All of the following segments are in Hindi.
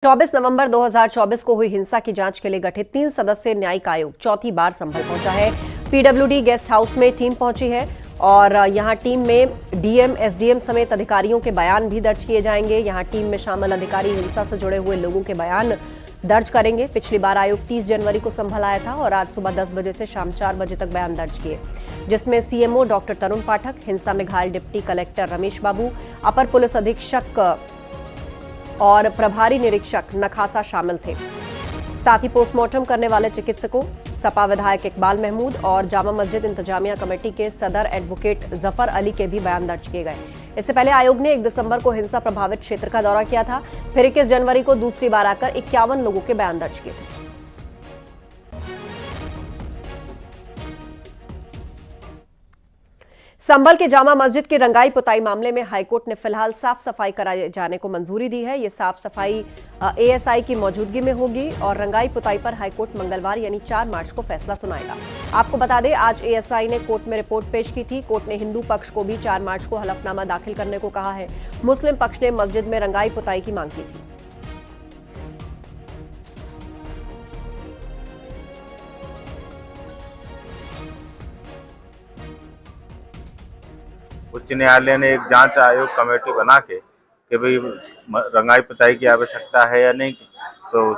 24 नवंबर 2024 को हुई हिंसा की जांच के लिए गठित 3 सदस्यीय न्यायिक आयोग चौथी बार संभल पहुंचा है। पीडब्ल्यूडी गेस्ट हाउस में टीम पहुंची है और यहां टीम में डीएम, एसडीएम समेत अधिकारियों के बयान भी दर्ज किए जाएंगे। यहां टीम में शामिल अधिकारी हिंसा से जुड़े हुए लोगों के बयान दर्ज करेंगे। पिछली बार आयोग 30 जनवरी को संभल आया था और आज सुबह 10 बजे से शाम 4 बजे तक बयान दर्ज किए, जिसमें सीएमओ डॉक्टर तरुण पाठक, हिंसा में घायल डिप्टी कलेक्टर रमेश बाबू, अपर पुलिस अधीक्षक और प्रभारी निरीक्षक नखासा शामिल थे। साथ ही पोस्टमार्टम करने वाले चिकित्सकों, सपा विधायक इकबाल महमूद और जामा मस्जिद इंतजामिया कमेटी के सदर एडवोकेट जफर अली के भी बयान दर्ज किए गए। इससे पहले आयोग ने 1 दिसंबर को हिंसा प्रभावित क्षेत्र का दौरा किया था। फिर 21 जनवरी को दूसरी बार आकर 51 लोगों के बयान दर्ज किए थे। संभल के जामा मस्जिद की रंगाई पुताई मामले में हाईकोर्ट ने फिलहाल साफ सफाई कराए जाने को मंजूरी दी है। ये साफ सफाई एएसआई की मौजूदगी में होगी और रंगाई पुताई पर हाईकोर्ट मंगलवार यानी 4 मार्च को फैसला सुनाएगा। आपको बता दें, आज एएसआई ने कोर्ट में रिपोर्ट पेश की थी। कोर्ट ने हिंदू पक्ष को भी 4 मार्च को हलफनामा दाखिल करने को कहा है। मुस्लिम पक्ष ने मस्जिद में रंगाई पुताई की मांग की थी। उच्च न्यायालय ने एक जांच आयोग कमेटी बना के कि भाई रंगाई पुताई की आवश्यकता है या नहीं, तो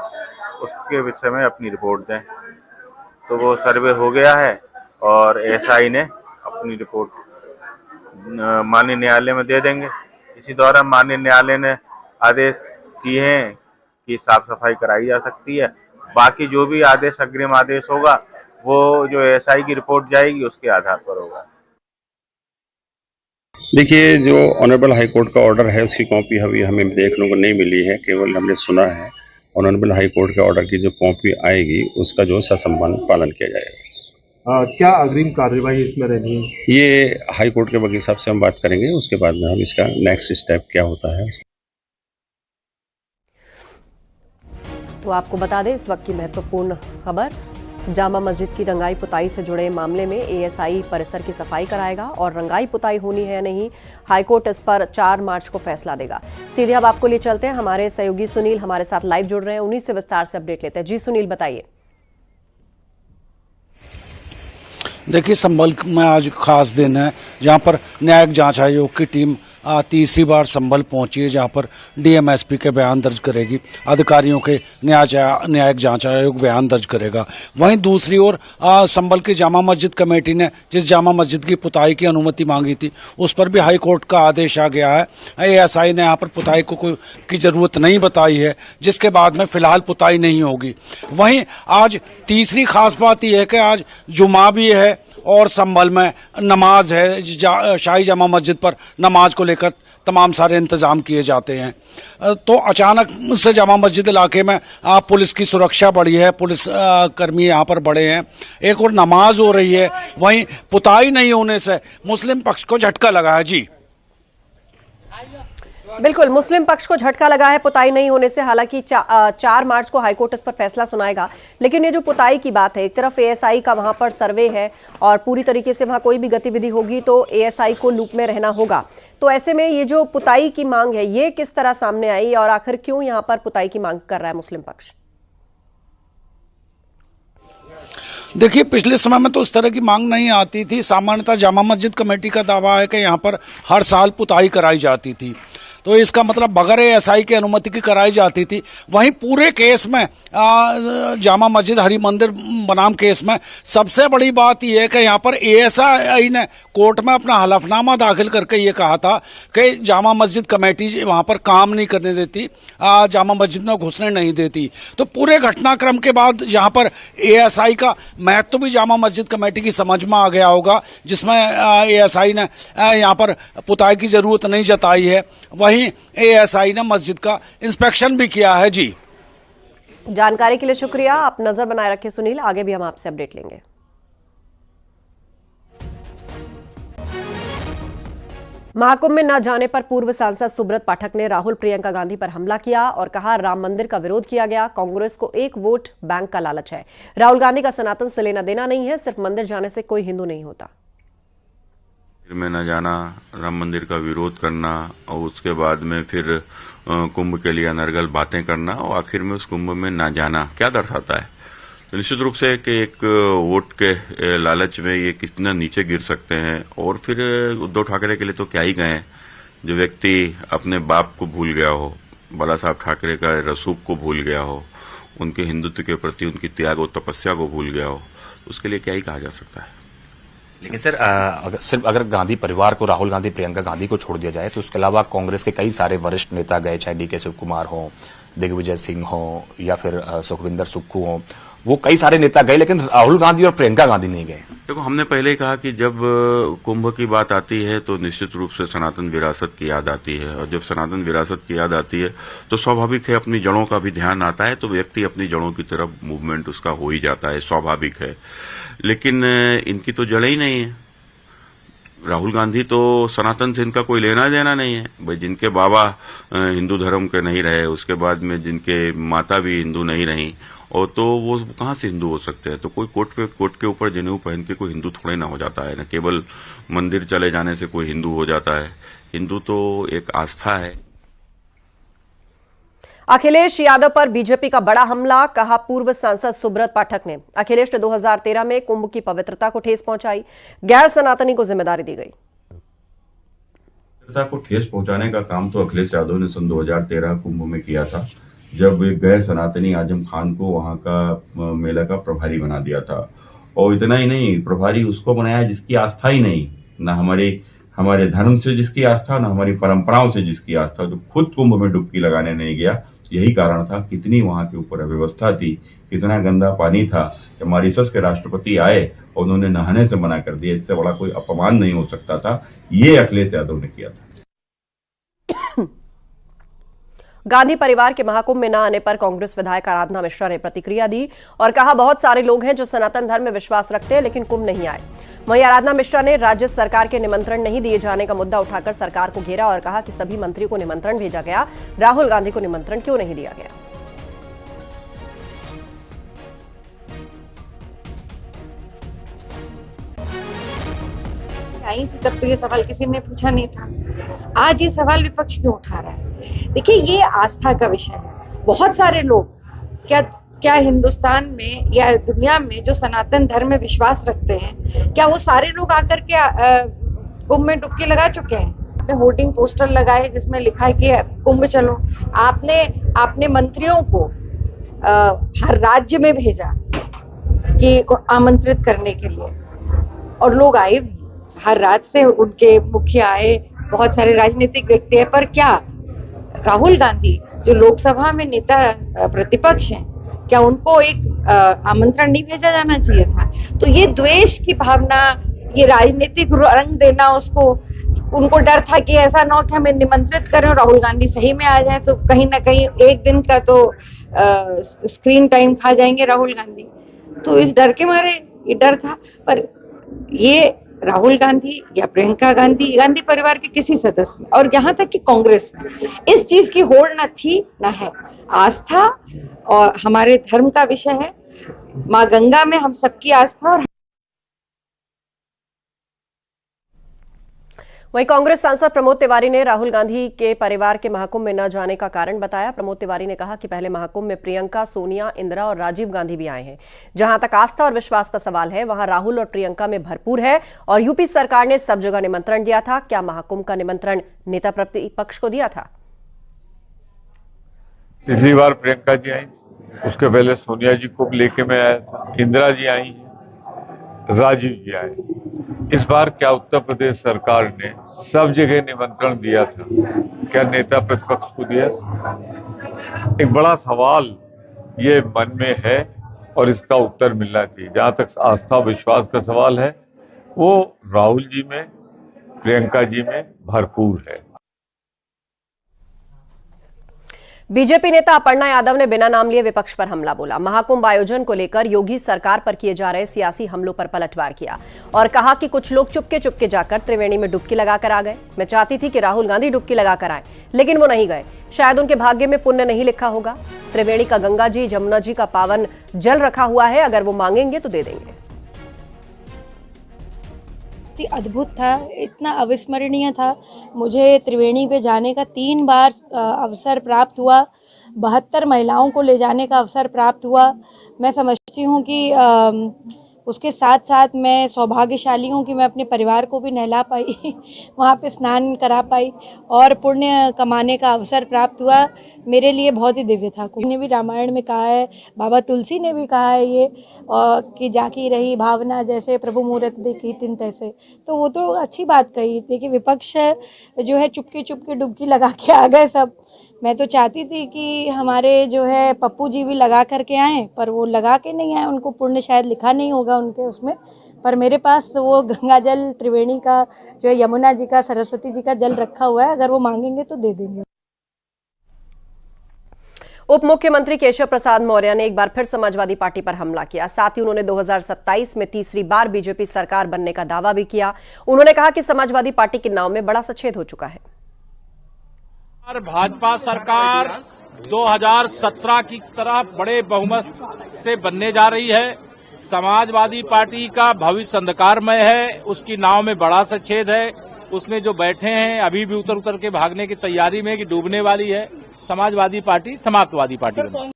उसके विषय में अपनी रिपोर्ट दें। तो वो सर्वे हो गया है और एएसआई ने अपनी रिपोर्ट माननीय न्यायालय में दे देंगे। इसी दौरान माननीय न्यायालय ने आदेश किए हैं कि साफ सफाई कराई जा सकती है। बाकी जो भी आदेश, अग्रिम आदेश होगा, वो जो एएसआई की रिपोर्ट जाएगी उसके आधार पर होगा। देखिए, जो ऑनरेबल हाई कोर्ट का ऑर्डर है उसकी कॉपी अभी हमें देखने को नहीं मिली है, केवल हमने सुना है। ऑनरेबल हाई कोर्ट के ऑर्डर की जो कॉपी आएगी उसका जो ससंबंध पालन किया जाएगा। क्या अग्रिम कार्यवाही इसमें रहनी है? ये हाई कोर्ट के वकील साहब से हम बात करेंगे, उसके बाद में हम इसका नेक्स्ट स्टेप क्या होता है। तो आपको बता दें, इस वक्त की महत्वपूर्ण खबर, जामा मस्जिद की रंगाई पुताई से जुड़े मामले में एएसआई परिसर की सफाई कराएगा और रंगाई पुताई होनी है या नहीं, हाईकोर्ट इस पर 4 मार्च को फैसला देगा। सीधे अब आपको लिए चलते हैं, हमारे सहयोगी सुनील हमारे साथ लाइव जुड़ रहे हैं, उन्हीं से विस्तार से अपडेट लेते हैं। जी सुनील, बताइए। देखिए, संभल में आज खास दिन है जहां पर न्यायिक जांच आयोग की टीम तीसरी बार संभल पहुंची है, जहां पर डीएमएसपी के बयान दर्ज करेगी, अधिकारियों के न्यायिक जांच आयोग बयान दर्ज करेगा। वहीं दूसरी ओर संभल की जामा मस्जिद कमेटी ने जिस जामा मस्जिद की पुताई की अनुमति मांगी थी, उस पर भी हाई कोर्ट का आदेश आ गया है। एएसआई ने यहाँ पर पुताई की जरूरत नहीं बताई है, जिसके बाद में फिलहाल पुताई नहीं होगी। वहीं आज तीसरी खास बात यह है कि आज जुमा भी है और संभल में नमाज है। शाही जामा मस्जिद पर नमाज को लेकर तमाम सारे इंतजाम किए जाते हैं। तो अचानक से जामा मस्जिद इलाके में पुलिस की सुरक्षा बढ़ी है, पुलिस कर्मी यहाँ पर बढ़े हैं। एक और नमाज हो रही है, वहीं पुताई नहीं होने से मुस्लिम पक्ष को झटका लगा है। जी बिल्कुल, मुस्लिम पक्ष को झटका लगा है पुताई नहीं होने से। हालांकि 4 मार्च को हाईकोर्ट इस पर फैसला सुनाएगा, लेकिन ये जो पुताई की बात है, एक तरफ एएसआई का वहां पर सर्वे है और पूरी तरीके से वहां कोई भी गतिविधि होगी तो एएसआई को लूप में रहना होगा। तो ऐसे में ये जो पुताई की मांग है, ये किस तरह सामने आई और आखिर क्यों यहाँ पर पुताई की मांग कर रहा है मुस्लिम पक्ष? देखिए, पिछले समय में तो इस तरह की मांग नहीं आती थी। सामान्यतः जामा मस्जिद कमेटी का दावा है कि यहाँ पर हर साल पुताई कराई जाती थी, तो इसका मतलब बगैर एएसआई की अनुमति की कराई जाती थी। वहीं पूरे केस में जामा मस्जिद हरि मंदिर बनाम केस में सबसे बड़ी बात यह है कि यहाँ पर एएसआई ने कोर्ट में अपना हलफनामा दाखिल करके ये कहा था कि जामा मस्जिद कमेटी वहाँ पर काम नहीं करने देती, जामा मस्जिद में घुसने नहीं देती। तो पूरे घटनाक्रम के बाद यहाँ पर एएसआई का महत्व भी जामा मस्जिद कमेटी की समझ में आ गया होगा, जिसमें एएसआई ने यहाँ पर पुताई की जरूरत नहीं जताई है। वहीं एएसआई ने मस्जिद का इंस्पेक्शन भी किया है। जी, जानकारी के लिए शुक्रिया। आप नजर बनाए रखें सुनील, आगे भी हम आपसे अपडेट लेंगे। महाकुंभ में न जाने पर पूर्व सांसद सुब्रत पाठक ने राहुल प्रियंका गांधी पर हमला किया और कहा, राम मंदिर का विरोध किया गया, कांग्रेस को 1 वोट बैंक का लालच है। राहुल गांधी का सनातन से लेना देना नहीं है, सिर्फ मंदिर जाने से कोई हिंदू नहीं होता। में न जाना, राम मंदिर का विरोध करना और उसके बाद में फिर कुंभ के लिए अनर्गल बातें करना और आखिर में उस कुंभ में ना जाना क्या दर्शाता है? तो निश्चित रूप से कि एक वोट के लालच में ये कितना नीचे गिर सकते हैं। और फिर उद्धव ठाकरे के लिए तो क्या ही कहें, जो व्यक्ति अपने बाप को भूल गया हो, बाला साहब ठाकरे का रसूख को भूल गया हो, उनके हिंदुत्व के प्रति उनकी त्याग और तपस्या को भूल गया हो, उसके लिए क्या ही कहा जा सकता है। लेकिन सर अगर गांधी परिवार को, राहुल गांधी, प्रियंका गांधी को छोड़ दिया जाए तो उसके अलावा कांग्रेस के कई सारे वरिष्ठ नेता गए, चाहे डीके शिव कुमार हो, दिग्विजय सिंह हो या फिर सुखविंदर सुक्खू हो, वो कई सारे नेता गए, लेकिन राहुल गांधी और प्रियंका गांधी नहीं गए। देखो, हमने पहले ही कहा कि जब कुंभ की बात आती है तो निश्चित रूप से सनातन विरासत की याद आती है, और जब सनातन विरासत की याद आती है तो स्वाभाविक है अपनी जड़ों का भी ध्यान आता है, तो व्यक्ति अपनी जड़ों की तरफ मूवमेंट उसका हो ही जाता है, स्वाभाविक है। लेकिन इनकी तो जड़ें ही नहीं है। राहुल गांधी तो सनातन से इनका कोई लेना देना नहीं है भाई। जिनके बाबा हिंदू धर्म के नहीं रहे, उसके बाद में जिनके माता भी हिंदू नहीं रही, और तो वो कहाँ से हिंदू हो सकते हैं? तो कोई कोट के ऊपर जनेऊ पहन के कोई हिंदू थोड़े ना हो जाता है, ना केवल मंदिर चले जाने से कोई हिंदू हो जाता है। हिंदू तो एक आस्था है। अखिलेश यादव पर बीजेपी का बड़ा हमला, कहा पूर्व सांसद सुब्रत पाठक ने। अखिलेश ने 2013 में कुंभ की पवित्रता को ठेस पहुंचाई, गैर सनातनी को जिम्मेदारी दी गई। पवित्रता को ठेस पहुंचाने का काम तो अखिलेश यादव ने सन 2013 कुंभ में किया था, जब एक गैर सनातनी आजम खान को वहां का मेला का प्रभारी बना दिया था। और इतना ही नहीं, प्रभारी उसको बनाया जिसकी आस्था ही नहीं, ना हमारे धर्म से जिसकी आस्था, ना हमारी परंपराओं से जिसकी आस्था, जो खुद कुंभ में डुबकी लगाने नहीं गया। यही कारण था, कितनी वहां के ऊपर अव्यवस्था थी, कितना गंदा पानी था कि मॉरिशस के राष्ट्रपति आए और उन्होंने नहाने से मना कर दिया। इससे बड़ा कोई अपमान नहीं हो सकता था। ये अखिलेश यादव ने किया था। गांधी परिवार के महाकुंभ में न आने पर कांग्रेस विधायक आराधना मिश्रा ने प्रतिक्रिया दी और कहा, बहुत सारे लोग हैं जो सनातन धर्म में विश्वास रखते हैं लेकिन कुंभ नहीं आए। वहीं आराधना मिश्रा ने राज्य सरकार के निमंत्रण नहीं दिए जाने का मुद्दा उठाकर सरकार को घेरा और कहा कि सभी मंत्रियों को निमंत्रण भेजा गया, राहुल गांधी को निमंत्रण क्यों नहीं दिया गया। आई थी तब तो ये सवाल किसी ने पूछा नहीं था। आज ये सवाल विपक्ष क्यों उठा रहा है? देखिए, ये आस्था का विषय है। बहुत सारे लोग क्या हिंदुस्तान में या दुनिया में जो सनातन धर्म में विश्वास रखते हैं, क्या वो सारे लोग आकर के कुंभ में डुबकी लगा चुके हैं? आपने होर्डिंग पोस्टर लगाए जिसमें लिखा है कि कुंभ चलो। आपने मंत्रियों को हर राज्य में भेजा कि आमंत्रित करने के लिए, और लोग आए भी। हर राज्य से उनके मुखिया आए, बहुत सारे राजनीतिक व्यक्ति है। पर क्या राहुल गांधी जो लोकसभा में नेता प्रतिपक्ष हैं, क्या उनको एक आमंत्रण नहीं भेजा जाना चाहिए था? तो ये द्वेष की भावना, ये राजनीतिक रंग देना उसको, उनको डर था कि ऐसा ना हो कि हमें निमंत्रित करें और राहुल गांधी सही में आ जाए तो कहीं ना कहीं एक दिन का तो स्क्रीन टाइम खा जाएंगे राहुल गांधी। तो इस डर के मारे ये डर था। पर ये राहुल गांधी या प्रियंका गांधी, गांधी परिवार के किसी सदस्य में, और यहाँ तक कि कांग्रेस में इस चीज की होड़ न थी न है। आस्था और हमारे धर्म का विषय है। माँ गंगा में हम सबकी आस्था। और वहीं कांग्रेस सांसद प्रमोद तिवारी ने राहुल गांधी के परिवार के महाकुंभ में न जाने का कारण बताया। प्रमोद तिवारी ने कहा कि पहले महाकुंभ में प्रियंका, सोनिया, इंदिरा और राजीव गांधी भी आए हैं। जहां तक आस्था और विश्वास का सवाल है, वहां राहुल और प्रियंका में भरपूर है और यूपी सरकार ने सब जगह निमंत्रण दिया था। क्या महाकुंभ का निमंत्रण नेता प्रतिपक्ष को दिया था? पिछली बार प्रियंका जी आई, उसके पहले सोनिया जी को लेके मैं आया था, इंदिरा जी आई हैं, राजीव जी आए। इस बार क्या उत्तर प्रदेश सरकार ने सब जगह निमंत्रण दिया था? क्या नेता प्रतिपक्ष को दिया? एक बड़ा सवाल ये मन में है और इसका उत्तर मिलना चाहिए। जहां तक आस्था विश्वास का सवाल है, वो राहुल जी में, प्रियंका जी में भरपूर है। बीजेपी नेता अपर्णा यादव ने बिना नाम लिए विपक्ष पर हमला बोला। महाकुंभ आयोजन को लेकर योगी सरकार पर किए जा रहे सियासी हमलों पर पलटवार किया और कहा कि कुछ लोग चुपके चुपके जाकर त्रिवेणी में डुबकी लगाकर आ गए। मैं चाहती थी कि राहुल गांधी डुबकी लगाकर आए, लेकिन वो नहीं गए। शायद उनके भाग्य में पुण्य नहीं लिखा होगा। त्रिवेणी का गंगा जी, जमुना जी का पावन जल रखा हुआ है, अगर वो मांगेंगे तो दे देंगे। बहुत ही अद्भुत था, इतना अविस्मरणीय था। मुझे त्रिवेणी पे जाने का 3 बार अवसर प्राप्त हुआ, 72 महिलाओं को ले जाने का अवसर प्राप्त हुआ। मैं समझती हूँ कि उसके साथ साथ मैं सौभाग्यशाली हूँ कि मैं अपने परिवार को भी नहला पाई वहाँ पे स्नान करा पाई और पुण्य कमाने का अवसर प्राप्त हुआ। मेरे लिए बहुत ही दिव्य था। कोई ने भी रामायण में कहा है, बाबा तुलसी ने भी कहा है ये कि जाकी रही भावना जैसे प्रभु मूरत देखी तिन तैसे। तो वो तो अच्छी बात कही थी कि विपक्ष जो है चुपके चुपके डुबकी लगा के आ गए सब। मैं तो चाहती थी कि हमारे जो है पप्पू जी भी लगा करके आएँ, पर वो लगा के नहीं आए, उनको पुण्य शायद लिखा नहीं होगा उनके उसमें। पर मेरे पास वो गंगा जल त्रिवेणी का जो है, यमुना जी का, सरस्वती जी का जल रखा हुआ है, अगर वो मांगेंगे तो दे देंगे। उप मुख्यमंत्री केशव प्रसाद मौर्य ने एक बार फिर समाजवादी पार्टी पर हमला किया। साथ ही उन्होंने 2027 में तीसरी बार बीजेपी सरकार बनने का दावा भी किया। उन्होंने कहा कि समाजवादी पार्टी के नाव में बड़ा सछेद हो चुका है। भाजपा सरकार 2017 की तरह बड़े बहुमत से बनने जा रही है। समाजवादी पार्टी का भविष्य अंधकारमय है, उसकी नाव में बड़ा सछेद है। उसमें जो बैठे हैं अभी भी उतर उतर के भागने की तैयारी में कि डूबने वाली है। समाजवादी पार्टी समाप्तवादी पार्टी बनी।